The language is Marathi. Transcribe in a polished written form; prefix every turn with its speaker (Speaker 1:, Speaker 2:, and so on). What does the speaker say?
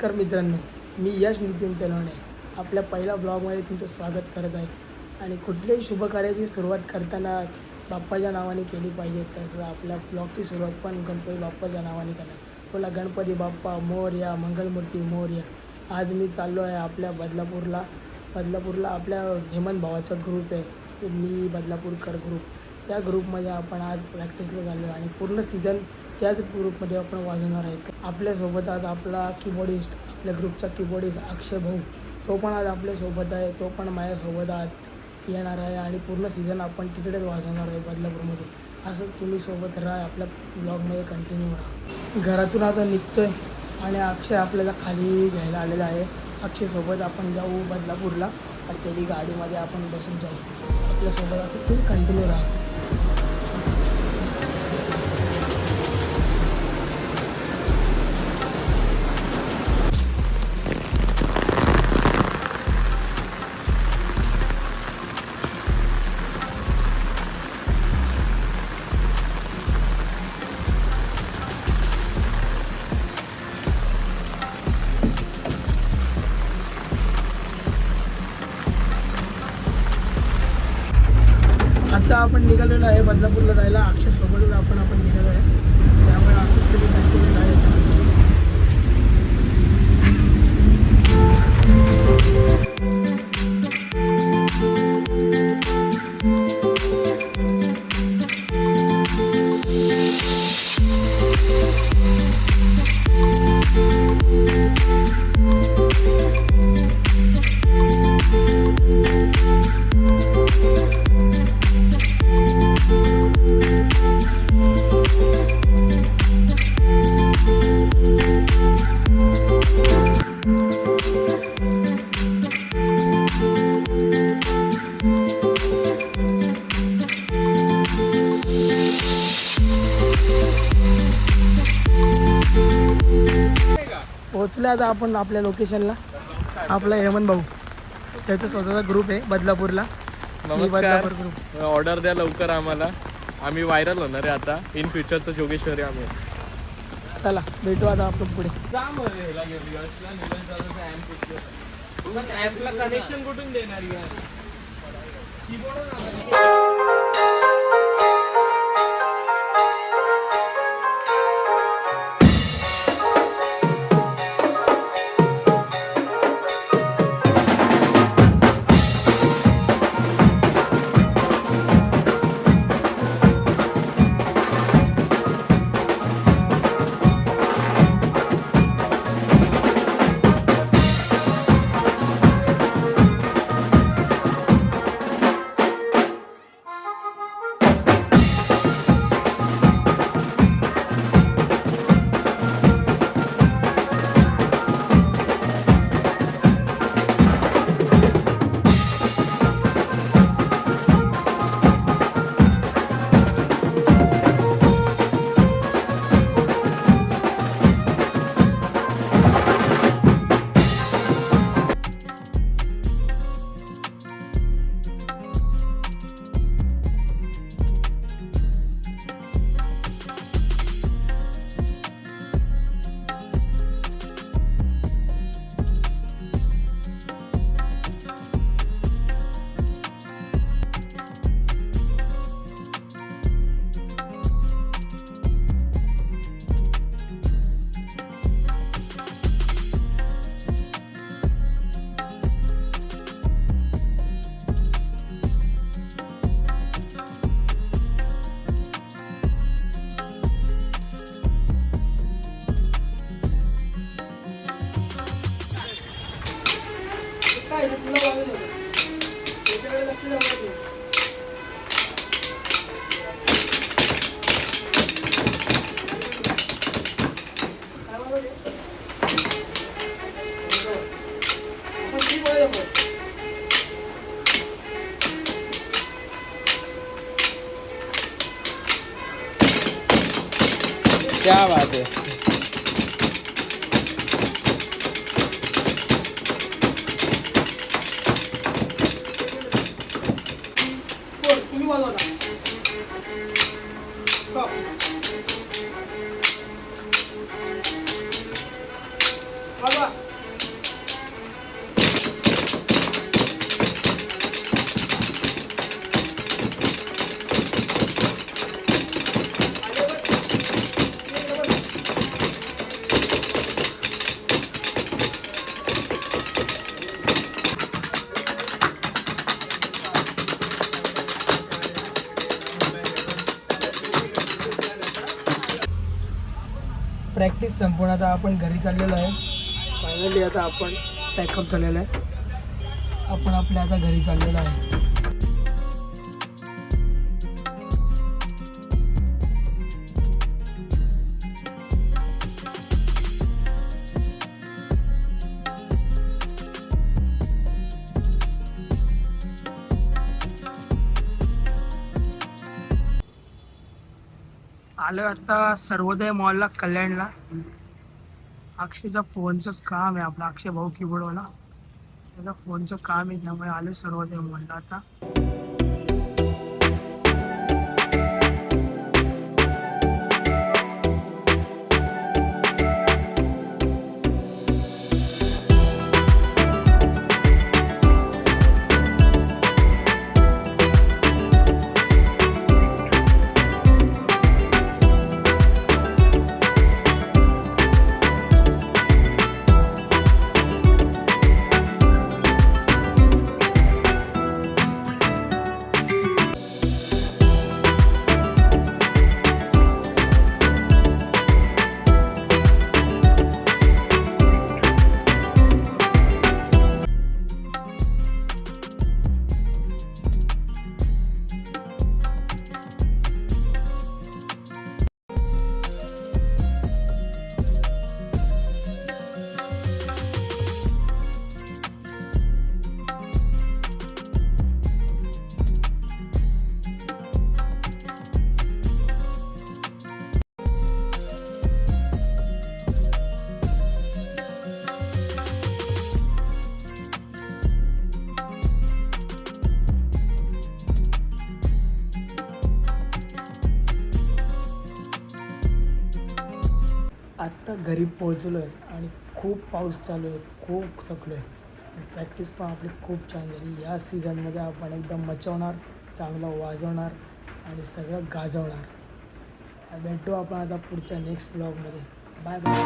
Speaker 1: नमस्कार मित्रांनो, मी यश नितीन तेलवणे आपल्या पहिल्या ब्लॉगमध्ये तुमचं स्वागत करत आहे. आणि कुठल्याही शुभकार्याची सुरुवात करताना बाप्पाच्या नावाने केली पाहिजे. तसं आपल्या ब्लॉगची सुरुवात पण गणपती बाप्पाच्या नावाने करणार. बोला गणपती बाप्पा मोरया, मंगलमूर्ती मोरया. आज मी चाललो आहे आपल्या बदलापूरला आपल्या हेमंत भावाचा ग्रुप आहे, मी बदलापूरकर ग्रुप. त्या ग्रुपमध्ये आपण आज प्रॅक्टिसला चाललो आहे आणि पूर्ण सीझन त्याच ग्रुपमध्ये आपण वाजवणार आहे. आपल्यासोबत आज आपला कीबोर्डिस्ट, आपल्या ग्रुपचा कीबोर्डिस्ट अक्षय भाऊ, तो पण आज आपल्यासोबत आहे. तो पण माझ्यासोबत आज येणार आहे आणि पूर्ण सीझन आपण तिकडेच वाजवणार आहे बदलापूरमध्ये. असं तुम्ही सोबत राहा, आपल्या ब्लॉगमध्ये कंटिन्यू राहा. घरातून आता निघतो आहे आणि अक्षय आपल्याला खाली घ्यायला आलेला आहे. अक्षयसोबत आपण जाऊ बदलापूरला आणि त्याची गाडीमध्ये आपण बसून जाऊ. आपल्यासोबत असं तुम्ही कंटिन्यू राहा. आता आपण निघालेलो आहे बदलापूरला जायला. अक्षयसोबतच आपण निघालो आहे, त्यामुळे असंच तरी कंटिन्यू राहायचं. पोचले आता आपण आपल्या लोकेशनला. आपला हेमंत भाऊ, त्याचा स्वतःचा ग्रुप आहे बदलापूरला.
Speaker 2: नमस्कार. ऑर्डर द्या लवकर आम्हाला, आम्ही व्हायरल होणार आहे आता इन फ्युचरचं जोगेश्वरी आम्ही.
Speaker 1: चला भेटू आता आपण पुढे.
Speaker 2: कनेक्शन कुठून देणार क्या बात है.
Speaker 1: Baba. प्रॅक्टिस संपूर्ण आता आपण घरी चाललेलो आहे. फायनली आता आपण पॅकअप झालेलं आहे. आपण आपल्या आता घरी चाललेलो आहे. आलो आता सर्वोदय मॉलला कल्याणला. अक्षयचा फोनचं काम आहे. आपला अक्षय भाऊ कीबोर्डवाला, त्याचा फोनचं काम आहे, त्यामुळे आलो सर्वोदय मॉलला आता. आत्ता घरी पोहोचलो आहे आणि खूप पाऊस चालू आहे, खूप थकलो आहे. प्रॅक्टिस पण आपली खूप छान झाली. या सीझनमध्ये आपण एकदम मचवणार, चांगलं वाजवणार आणि सगळं गाजवणार. भेटू आपण आता पुढच्या नेक्स्ट ब्लॉगमध्ये. Bye bye.